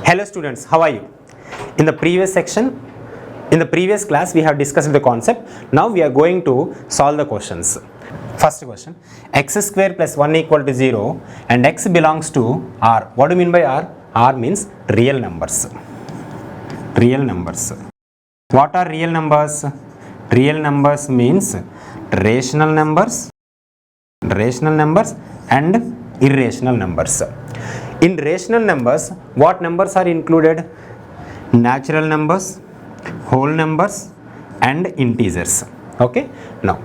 Hello students, how are you? In the previous class we have discussed the concept. Now we are going to solve the questions. First question, x square plus 1 equal to 0 and x belongs to R. What do you mean by R? R means real numbers. Real numbers. What are real numbers? Real numbers means rational numbers and irrational numbers. In rational numbers, what numbers are included? Natural numbers, whole numbers and integers. Okay, now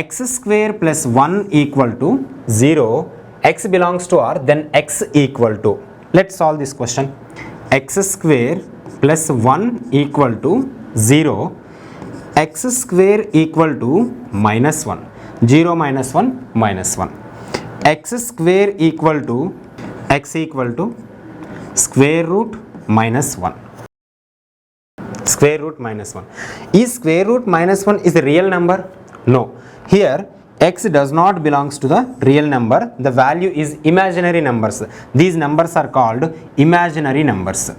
x square plus 1 equal to 0, x belongs to R, then x equal to, let's solve this question. X square plus 1 equal to 0, x square equal to minus 1, 0 minus 1 minus 1, x square equal to x equal to square root minus 1. Square root minus 1. Is square root minus 1 is a real number? No. Here x does not belongs to the real number. The value is imaginary numbers. These numbers are called imaginary numbers.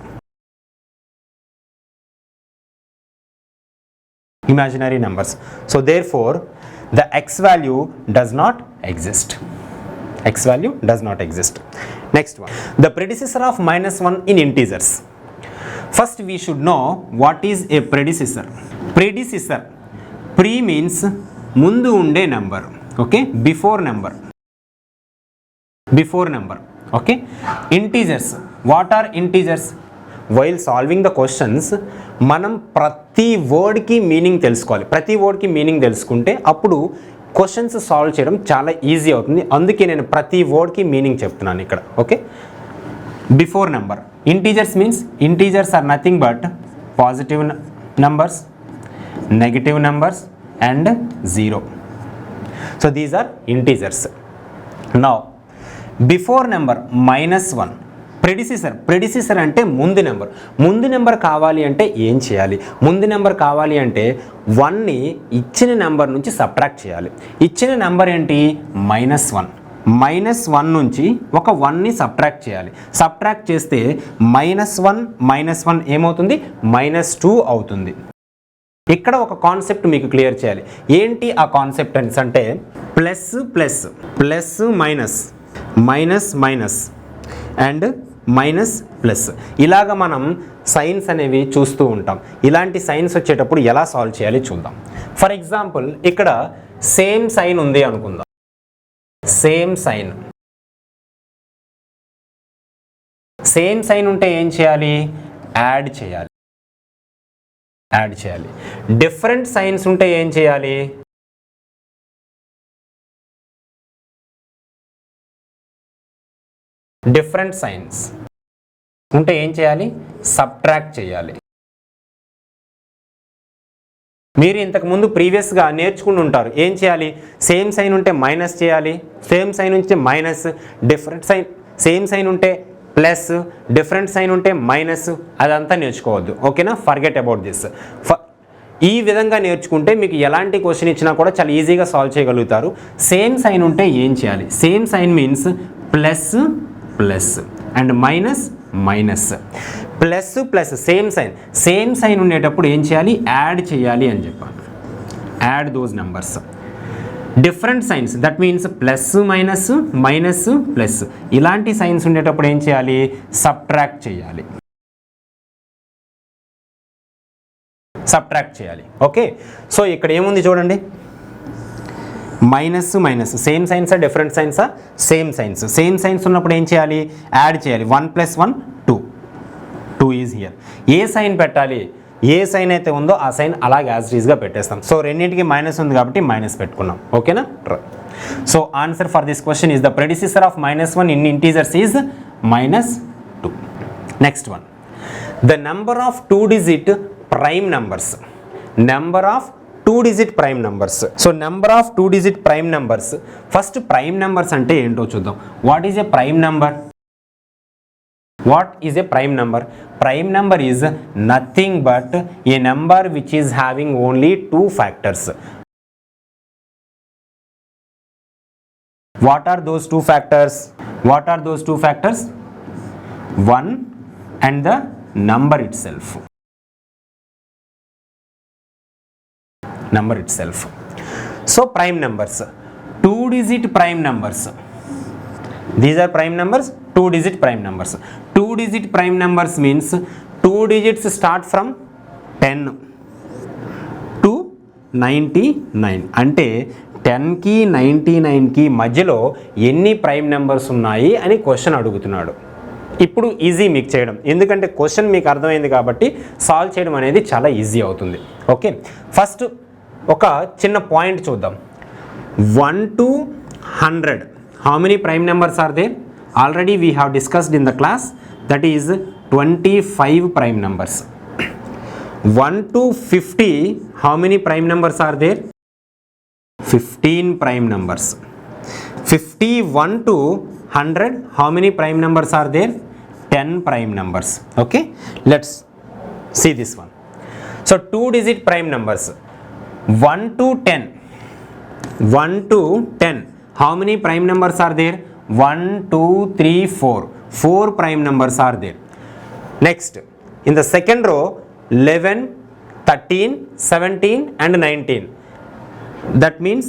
Imaginary numbers. So therefore the x value does not exist. X value does not exist. Next one, the predecessor of minus 1 in integers. First we should know what is a predecessor. Predecessor, pre means mundu unde number, okay, before number, okay. Integers, what are integers? While solving the questions మనం ప్రతి వర్డ్కి meaning తెలుసుకోవాలి. ప్రతి వర్డ్కి meaning తెలుసుకుంటే అప్పుడు questions solve చేయడం చాలా easy అవుతుంది. అందుకే నేను ప్రతి వర్డ్కి మీనింగ్ చెప్తున్నాను ఇక్కడ. Okay, before number. Integers means integers are nothing but positive numbers, negative numbers and zero. So these are integers. Now before number minus 1, predecessor అంటే ముందు నెంబర్ కావాలి అంటే ఏం చేయాలి? ముందు నెంబర్ కావాలి అంటే 1ని ఇచ్చిన నెంబర్ నుంచి సబ్ట్రాక్ట్ చేయాలి. ఇచ్చిన నెంబర్ ఏంటి? -1. -1 నుంచి ఒక 1ని సబ్ట్రాక్ట్ చేయాలి. సబ్ట్రాక్ట్ చేస్తే -1 ఏమవుతుంది? -2 అవుతుంది. ఇక్కడ ఒక కాన్సెప్ట్ మీకు క్లియర్ చేయాలి. ఏంటి ఆ కాన్సెప్ట్ అంటే plus minus and minus plus, ఇలాగ మనం సైన్స్ అనేవి చూస్తూ ఉంటాం. ఇలాంటి సైన్స్ వచ్చేటప్పుడు ఎలా సాల్వ్ చేయాలి చూద్దాం. ఫర్ ఎగ్జాంపుల్ ఇక్కడ సేమ్ సైన్ ఉంది అనుకుందాం. సేమ్ సైన్ ఉంటే ఏం చేయాలి? యాడ్ చేయాలి. డిఫరెంట్ సైన్స్ ఉంటే ఏం చేయాలి? డిఫరెంట్ సైన్స్ ఉంటే ఏం చేయాలి? సబ్ట్రాక్ట్ చేయాలి. మీరు ఇంతకుముందు ప్రీవియస్గా నేర్చుకుని ఉంటారు. ఏం చేయాలి? సేమ్ సైన్ ఉంటే మైనస్ చేయాలి, సేమ్ సైన్ ఉంటే minus, different sign, same sign ఉంటే ప్లస్, డిఫరెంట్ సైన్ ఉంటే మైనస్. అదంతా నేర్చుకోవద్దు. ఓకేనా? Forget about this. ఈ విధంగా నేర్చుకుంటే మీకు ఎలాంటి క్వశ్చన్ ఇచ్చినా కూడా చాలా ఈజీగా సాల్వ్ చేయగలుగుతారు. సేమ్ సైన్ ఉంటే ఏం చేయాలి? Same sign means plus and minus. Plus same sign ఉండేటప్పుడు ఏం చేయాలి? యాడ్ చేయాలి అని చెప్పాను. Add those numbers. Different signs that means plus minus plus, ఇలాంటి సైన్స్ ఉండేటప్పుడు ఏం చేయాలి? సబ్ట్రాక్ట్ చేయాలి. ఓకే, సో ఇక్కడ ఏముంది చూడండి. మైనస్ సేమ్ సైన్సా డిఫరెంట్ సైన్సా? సేమ్ సైన్స్ ఉన్నప్పుడు ఏం చేయాలి? యాడ్ చేయాలి. 1 + 1 2 ఈజ్ హియర్. ఏ సైన్ పెట్టాలి? ఏ సైన్ అయితే ఉందో ఆ సైన్ అలాగే యాజ్ ఇట్ ఈస్గా పెట్టేస్తాం. సో రెండింటికి మైనస్ ఉంది కాబట్టి మైనస్ పెట్టుకున్నాం. ఓకేనా? So answer for this question is the predecessor of -1 in integers is -2. Next one, the number of 2-digit prime numbers. Number of 2-digit prime numbers. So number of 2-digit prime numbers. First prime numbers అంటే ఏంటో చూద్దాం. What is a prime number? Prime number is nothing but a number which is having only 2 factors. What are those 2 factors? 1 and the number itself. Number itself. So prime numbers, 2-digit prime numbers. These are prime numbers, 2-digit prime numbers. 2-digit prime numbers means 2 digits start from 10 to 99. అంటే 10కి 99కి మధ్యలో ఎన్ని prime numbers ఉన్నాయి అని question అడుగుతున్నాడు. ఇప్పుడు easy మీకు చేయడం, ఎందుకంటే క్వశ్చన్ మీకు అర్థమైంది కాబట్టి సాల్వ్ చేయడం అనేది చాలా ఈజీ అవుతుంది. ఓకే, ఫస్ట్ ఒక చిన్న పాయింట్ చూద్దాం. 1 to 100, how many prime numbers are there? Already we have discussed in the class, that is 25 prime numbers. 1 to 50, how many prime numbers are there? 15 prime numbers. 51 to 100, how many prime numbers are there? 10 prime numbers. Okay, let's see this one. So 2-digit prime numbers, 1 to 10. 1 to 10, how many prime numbers are there? 1 2 3 4, 4 prime numbers are there. Next, in the second row, 11, 13, 17 and 19. That means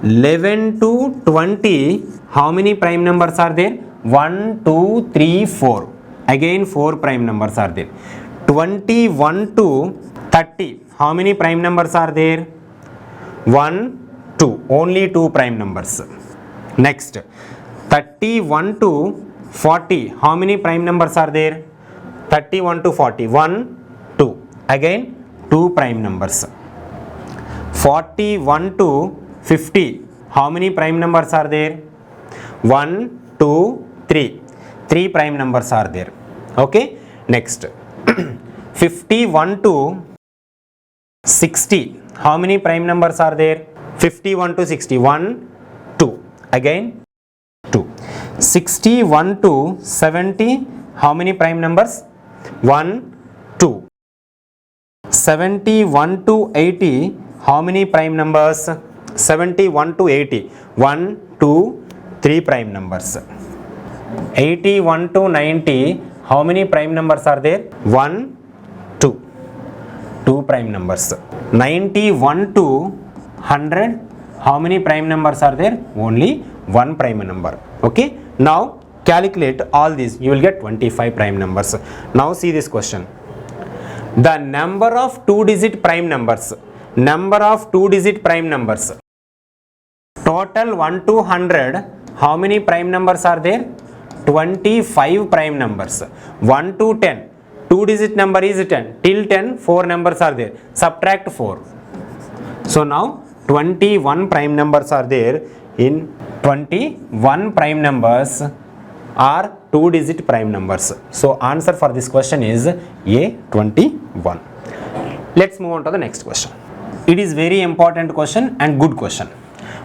11 to 20, how many prime numbers are there? 1 2 3 4, again 4 prime numbers are there. 21 to 30, how many prime numbers are there? 1 2, only 2 prime numbers. Next, 31 to 40, how many prime numbers are there? 31 to 40, 1 2, again 2 prime numbers. 41 to 50, how many prime numbers are there? 1 2 3, 3 prime numbers are there. Okay, next 51 to 60, how many prime numbers are there? 51 to 60, 1 2, again 2. 61 to 70, how many prime numbers? 1 2. 71 to 80, how many prime numbers? 71 to 80, 1 2 3 prime numbers. 81 to 90, how many prime numbers are there? 1 2, 2 prime numbers. 91 to 100, how many prime numbers are there? Only 1 prime number. Okay, now calculate all these, you will get 25 prime numbers. Now see this question. The number of 2-digit prime numbers, number of 2-digit prime numbers, total 1 to 100, how many prime numbers are there? 25 prime numbers. 1 to 10, 2-digit number is 10, till 10 4 numbers are there, subtract 4. So now 21 prime numbers are there. In 21 prime numbers are 2-digit prime numbers. So answer for this question is A, 21. Let's move on to the next question. It is very important question and good question.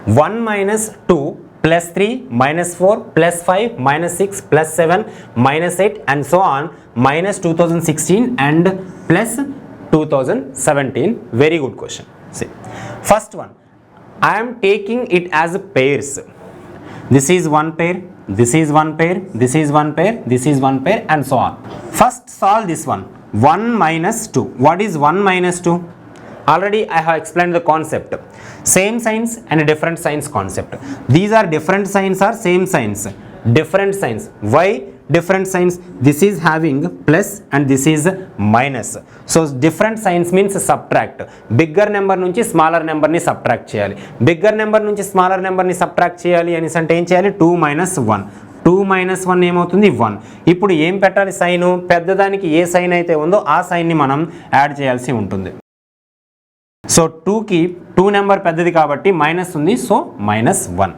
1 minus 2 plus 3 minus 4 plus 5 minus 6 plus 7 minus 8 and so on, minus 2016 and plus 2017. Very good question. See, first one, I am taking it as pairs. This is one pair, this is one pair, this is one pair, this is one pair and so on. First solve this one. 1 minus 2. What is 1 minus 2? Already I have explained the concept. Same signs and different signs concept. These are different signs or same signs? Different signs. Why different signs? This is having plus and this is minus. So different signs means subtract. Bigger number nunchi smaller number ni subtract cheyali. Bigger number nunchi smaller number ni subtract cheyali ani ante em cheyali? 2 minus 1. 2 minus 1 ఏమవుతుంది? 1. ఇప్పుడు ఏం పెట్టాలి? Sign. పెద్దదానికి ఏ sign అయితే ఉందో ఆ సైన్ని మనం add చేయాల్సి ఉంటుంది. సో 2కి 2 నెంబర్ పెద్దది కాబట్టి మైనస్ ఉంది, so minus 1.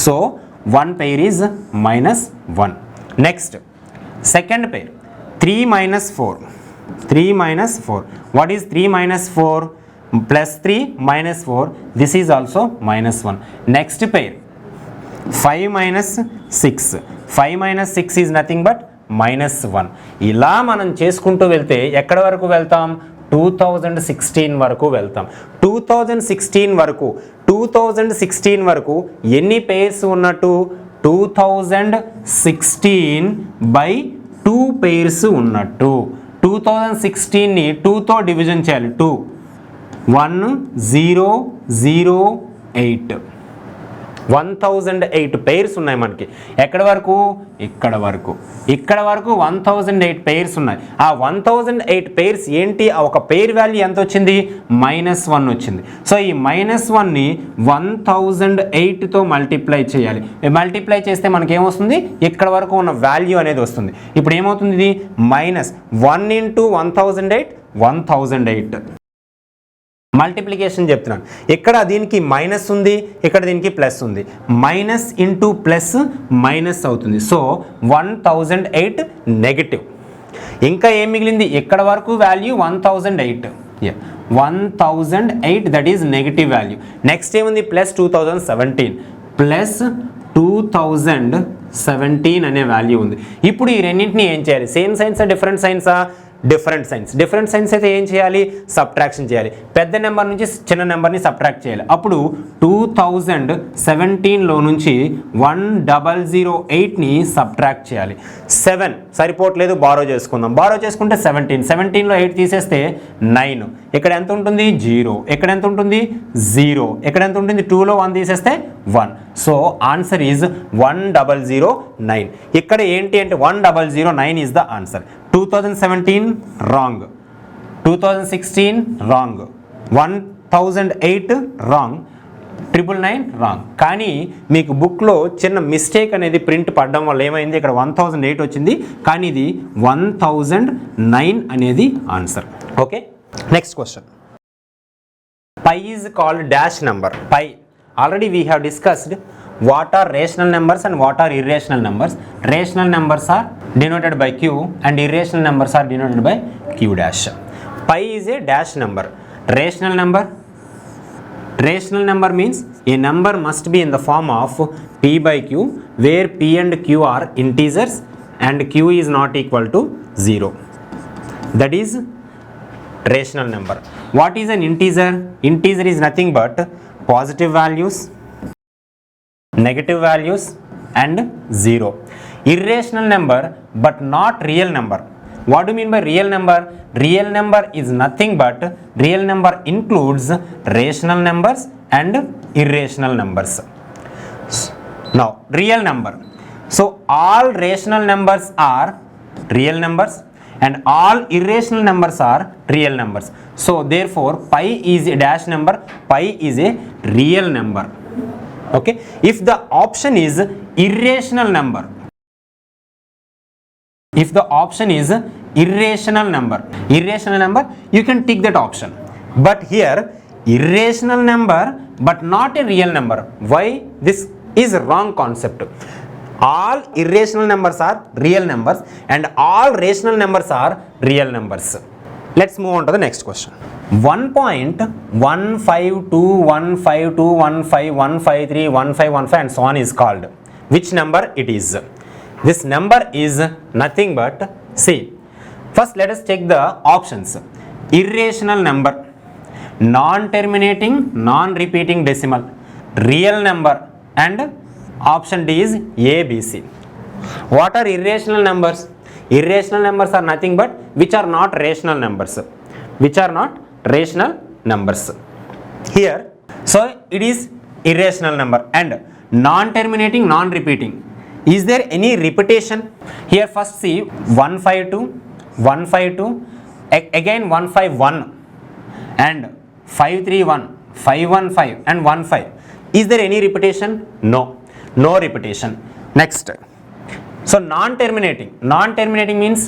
So 1 pair is minus 1. Next second pair 3 minus 4. 3 minus 4. What is 3 minus 4? Plus 3 minus 4. This is also minus 1. Next pair 5 minus 6. 5 minus 6 is nothing but minus 1. ఇలా మనం చేసుకుంటూ వెళ్తే ఎక్కడ వరకు వెళ్తాం? 2016 వరకు వెళ్తాం. 2016 వరకు ఎన్ని పేర్స్ ఉన్నట్టు? 2016 by 2 pairs ఉన్నట్టు 2016ని 2తో డివిజన్ చేయాలి 2 1008 1008 pairs ఉన్నాయి మనకి ఎక్కడి వరకు ఇక్కడ వరకు 1008 pairs ఉన్నాయి ఆ 1008 pairs ఏంటి ఆ ఒక పేర్ వాల్యూ ఎంత వచ్చింది -1 వచ్చింది సో ఈ -1ని 1008తో మల్టిప్లై చేయాలి మల్టిప్లై చేస్తే మనకి ఏమొస్తుంది ఇక్కడ వరకు ఉన్న వాల్యూ అనేది వస్తుంది ఇప్పుడు ఏమవుతుంది ఇది -1 × 1008 మల్టిప్లికేషన్ చెప్తున్నాను ఇక్కడ దీనికి మైనస్ ఉంది ఇక్కడ దీనికి ప్లస్ ఉంది మైనస్ ఇంటూ ప్లస్ మైనస్ అవుతుంది సో 1008 నెగటివ్ ఇంకా ఏం మిగిలింది ఇక్కడ వరకు value 1008 that is negative value next ఏముంది ప్లస్ 2017 ప్లస్ 2017 అనే వాల్యూ ఉంది ఇప్పుడు ఈ రెండింటిని ఏం చేయాలి సేమ్ సైన్సా డిఫరెంట్ సైన్సా డిఫరెంట్ సైన్స్ అయితే ఏం చేయాలి సబ్ట్రాక్షన్ చేయాలి పెద్ద నెంబర్ నుంచి చిన్న నెంబర్ని సబ్ట్రాక్ట్ చేయాలి అప్పుడు 2017లో నుంచి 1008ని సబ్ట్రాక్ట్ చేయాలి 7 సరిపోవట్లేదు బారో చేసుకుంటే 17లో 8 తీసేస్తే 9 ఇక్కడ ఎంత ఉంటుంది 0 ఇక్కడ ఎంత ఉంటుంది 0 ఇక్కడ ఎంత ఉంటుంది 2లో 1 తీసేస్తే 1 సో ఆన్సర్ ఈజ్ 1009 ఇక్కడ ఏంటి అంటే 1009 is the answer 2017 wrong 2016 wrong 1008 wrong 999 wrong కానీ మీకు బుక్లో చిన్న మిస్టేక్ అనేది ప్రింట్ పడడం వల్ల ఏమైంది ఇక్కడ 1008 వచ్చింది కానీ ఇది 1009 అనేది answer okay next question pi is called dash number pi already we have discussed what are rational numbers and what are irrational numbers. Rational numbers are denoted by q and irrational numbers are denoted by q dash. Pi is a dash number. Rational number means a number must be in the form of p by q where p and q are integers and q is not equal to 0. That is rational number. What is an integer? Integer is nothing but positive values, negative values and 0. Irrational number but not real number. What do you mean by real number? Real number is nothing but real number includes rational numbers and irrational numbers. Now real number. So all rational numbers are real numbers and all irrational numbers are real numbers. So therefore pi is a dash number, pi is a real number. Okay, if the option is irrational number, if the option is irrational number you can tick that option, but here irrational number but not a real number. Why? This is a wrong concept. All irrational numbers are real numbers and all rational numbers are real numbers. Let's move on to the next question. 1.15215215151531515 and so on is called which number it is? This number is nothing but see first let us check the options. Irrational number, non-terminating non-repeating decimal, real number and option D is A, B, C. What are irrational numbers? Irrational numbers are nothing but which are not rational numbers. Here, so it is irrational number and non-terminating non-repeating. Is there any repetition? Here first see 152, 152, again 151 and 531, 515 and 15. Is there any repetition? No repetition. Next, so non-terminating means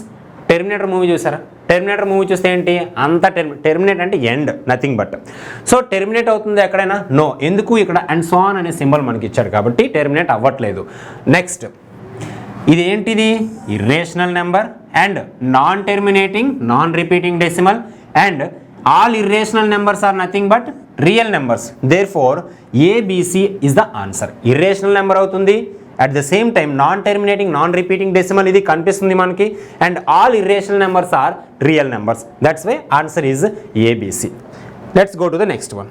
terminator movie చూసారా Terminator movie చూస్తే ఏంటి అంతా terminate అంటే end nothing but so terminate అవుతుంది ఎక్కడైనా no ఎందుకు ఇక్కడ and so on అనే సింబల్ మనకి ఇచ్చాడు కాబట్టి టెర్మినేట్ అవ్వట్లేదు నెక్స్ట్ ఇది ఏంటిది irrational number and non terminating non repeating decimal and all irrational numbers are nothing but real numbers. Therefore ABC is the answer. Irrational number avutundi at the same time non terminating non repeating decimal idi kanipistundi manaki and all irrational numbers are real numbers. That's why answer is ABC. Let's go to the next one.